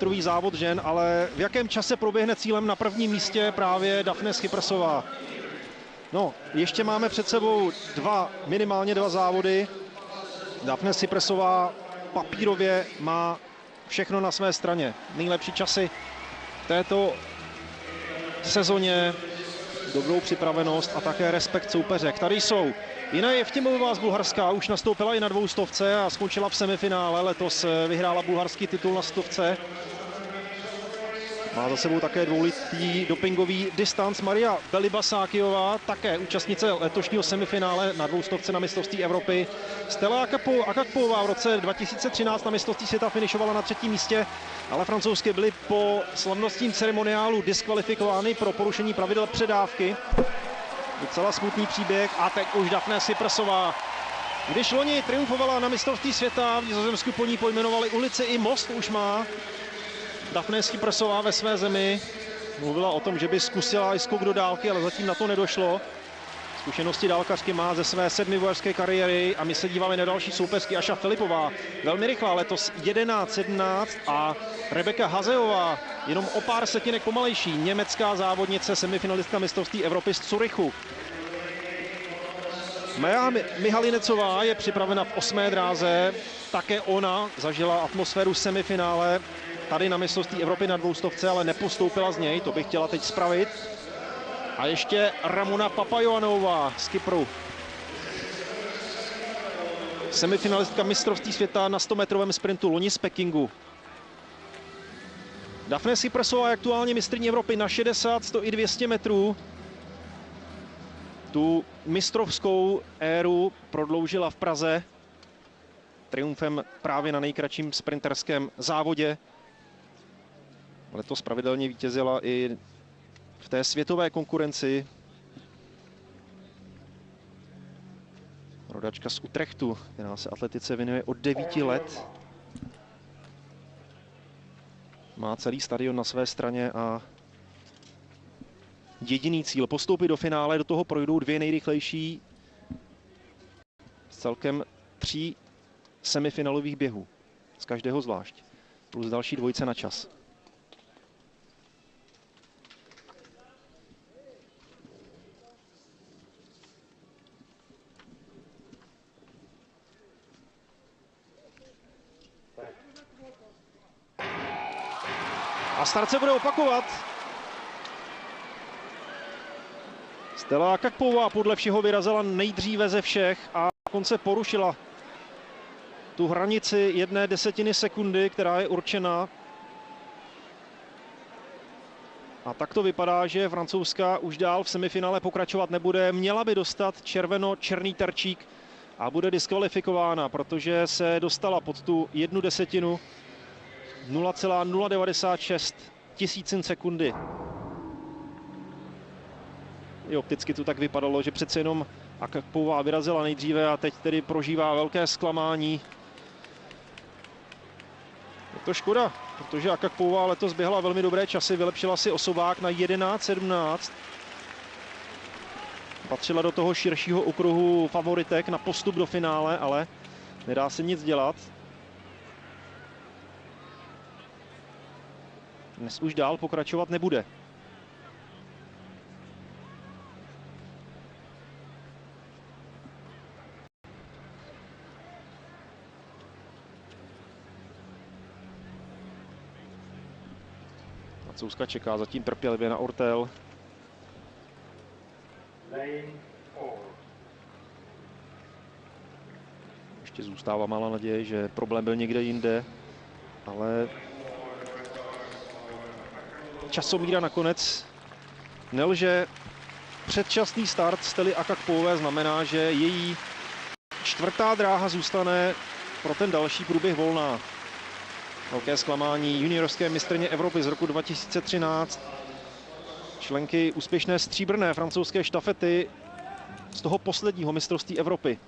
Metrový závod žen, ale v jakém čase proběhne cílem na prvním místě právě Dafne Chypresová? No, ještě máme před sebou minimálně dva závody. Dafne Chypresová papírově má všechno na své straně. Nejlepší časy v této sezóně, dobrou připravenost a také respekt soupeřek. Tady jsou Jina Jevtimová z Bulharska, už nastoupila i na 200 a skončila v semifinále. Letos vyhrála bulharský titul na 100. Má za sebou také dvouletý dopingový distanc. Maria Belibasákiová, také účastnice letošního semifinále na 200 na mistrovství Evropy. Stella Akakpová v roce 2013 na mistrovství světa finišovala na 3. místě, ale francouzsky byly po slavnostním ceremoniálu diskvalifikovány pro porušení pravidel předávky. Docela smutný příběh a teď už Dafne Chypresová. Když loni triumfovala na mistrovství světa, v Nizozemsku po ní pojmenovali ulici i most už má Dafne Chypresová ve své zemi. Mluvila o tom, že by zkusila i skok do dálky, ale zatím na to nedošlo. Zkušenosti dálkařky má ze své 7 vojařské kariéry a my se díváme na další soupeřky. Aša Filipová, velmi rychlá, letos 11:17 a Rebeka Hazeová jenom o pár setinek pomalejší. Německá závodnice, semifinalistka mistrovství Evropy z Curychu. Maja Mihalinecová je připravena v 8. dráze. Také ona zažila atmosféru semifinále tady na mistrovství Evropy na 200, ale nepostoupila z něj, to bych chtěla teď spravit. A ještě Ramona Papajoanová z Kypru. Semifinalistka mistrovství světa na 100metrovém sprintu loni z Pekingu. Dafne Chypresová je aktuálně mistryní Evropy na 60, 100 i 200 metrů. Tu mistrovskou éru prodloužila v Praze triumfem právě na nejkratším sprinterském závodě. Letos pravidelně vítězila i v té světové konkurenci. Rodačka z Utrechtu, která se atletice věnuje od 9 let. Má celý stadion na své straně a jediný cíl postoupit do finále. Do toho projdou 2 nejrychlejší z celkem 3 semifinalových běhů. Z každého zvlášť. Plus další dvojice na čas. A start se bude opakovat. Stella Akakpová podle všeho vyrazila nejdříve ze všech a dokonce porušila tu hranici 1/10 sekundy, která je určena. A tak to vypadá, že francouzská už dál v semifinále pokračovat nebude. Měla by dostat červeno-černý terčík a bude diskvalifikována, protože se dostala pod tu 1/10. 0,096 tisícin sekundy. I opticky to tak vypadalo, že přece jenom Akakpová vyrazila nejdříve a teď tedy prožívá velké zklamání. Je to škoda, protože Akakpová letos běhla velmi dobré časy, vylepšila si osobák na 11:17. Patřila do toho širšího okruhu favoritek na postup do finále, ale nedá se nic dělat. Dnes už dál pokračovat nebude. Francouzka čeká zatím trpělivě na ortel. Ještě zůstává malá naděje, že problém byl někde jinde, ale časomíra nakonec nelže. Předčasný start Stelly Akakpové znamená, že její 4. dráha zůstane pro ten další průběh volná. Velké zklamání juniorské mistryně Evropy z roku 2013. Členky úspěšné stříbrné francouzské štafety z toho posledního mistrovství Evropy.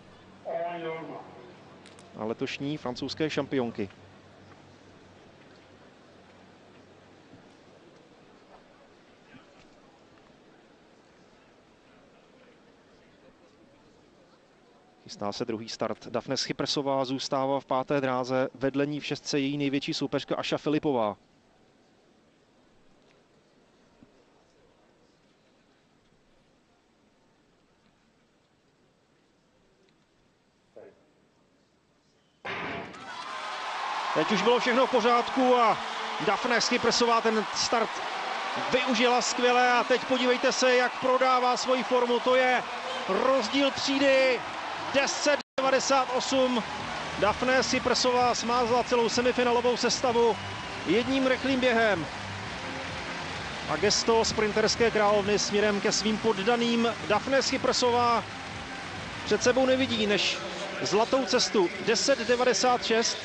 A letošní francouzské šampionky. Chystá se druhý start. Dafne Chypresová zůstává v 5. dráze. Vedle ní v 6. její největší soupeřka Aša Filipová. Teď už bylo všechno v pořádku a Daphne Cypressová ten start využila skvěle a teď podívejte se, jak prodává svoji formu. To je rozdíl třídy 10,98. Daphne Cypressová smázla celou semifinálovou sestavu jedním rychlým během. A gesto sprinterské královny směrem ke svým poddaným. Daphne Cypressová před sebou nevidí než zlatou cestu 10,96.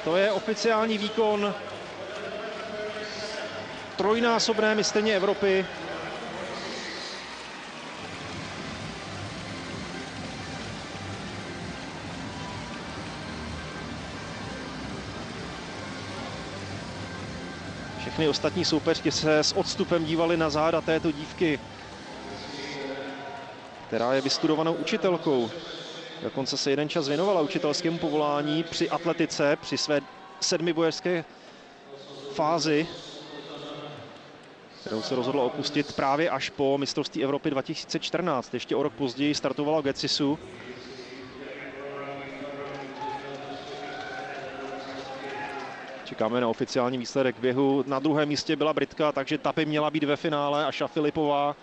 To je oficiální výkon trojnásobné mistryně Evropy. Všechny ostatní soupeřky se s odstupem dívali na záda této dívky, která je vystudovanou učitelkou. Dokonce se jeden čas věnovala učitelskému povolání při atletice, při své sedmibojařské fázi, kterou se rozhodla opustit právě až po mistrovství Evropy 2014. Ještě o rok později startovala v Getzisu. Čekáme na oficiální výsledek běhu. Na druhém místě byla Britka, takže ta by měla být ve finále. Aša Filipová.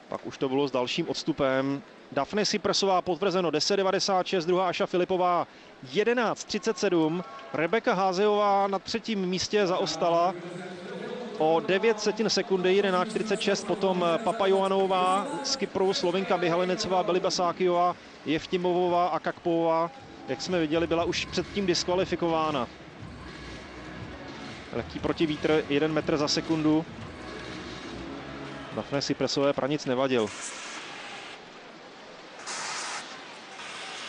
Pak už to bylo s dalším odstupem. Daphne Cypressová potvrzeno 10,96, druhá Aša Filipová 11,37. Rebeka Házejová na třetím místě zaostala o 9 sekundy, 11,46. Potom Papajoanová z Kypru, Slovinka Mihalinecová, Beliba Sákiová, Jeftimovová a Kakpová. Jak jsme viděli, byla už předtím diskvalifikována. Lehký protivítr, 1 metr za sekundu. Daphne Cypressové pranic nevadil.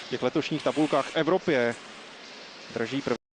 V těch letošních tabulkách v Evropě drží první.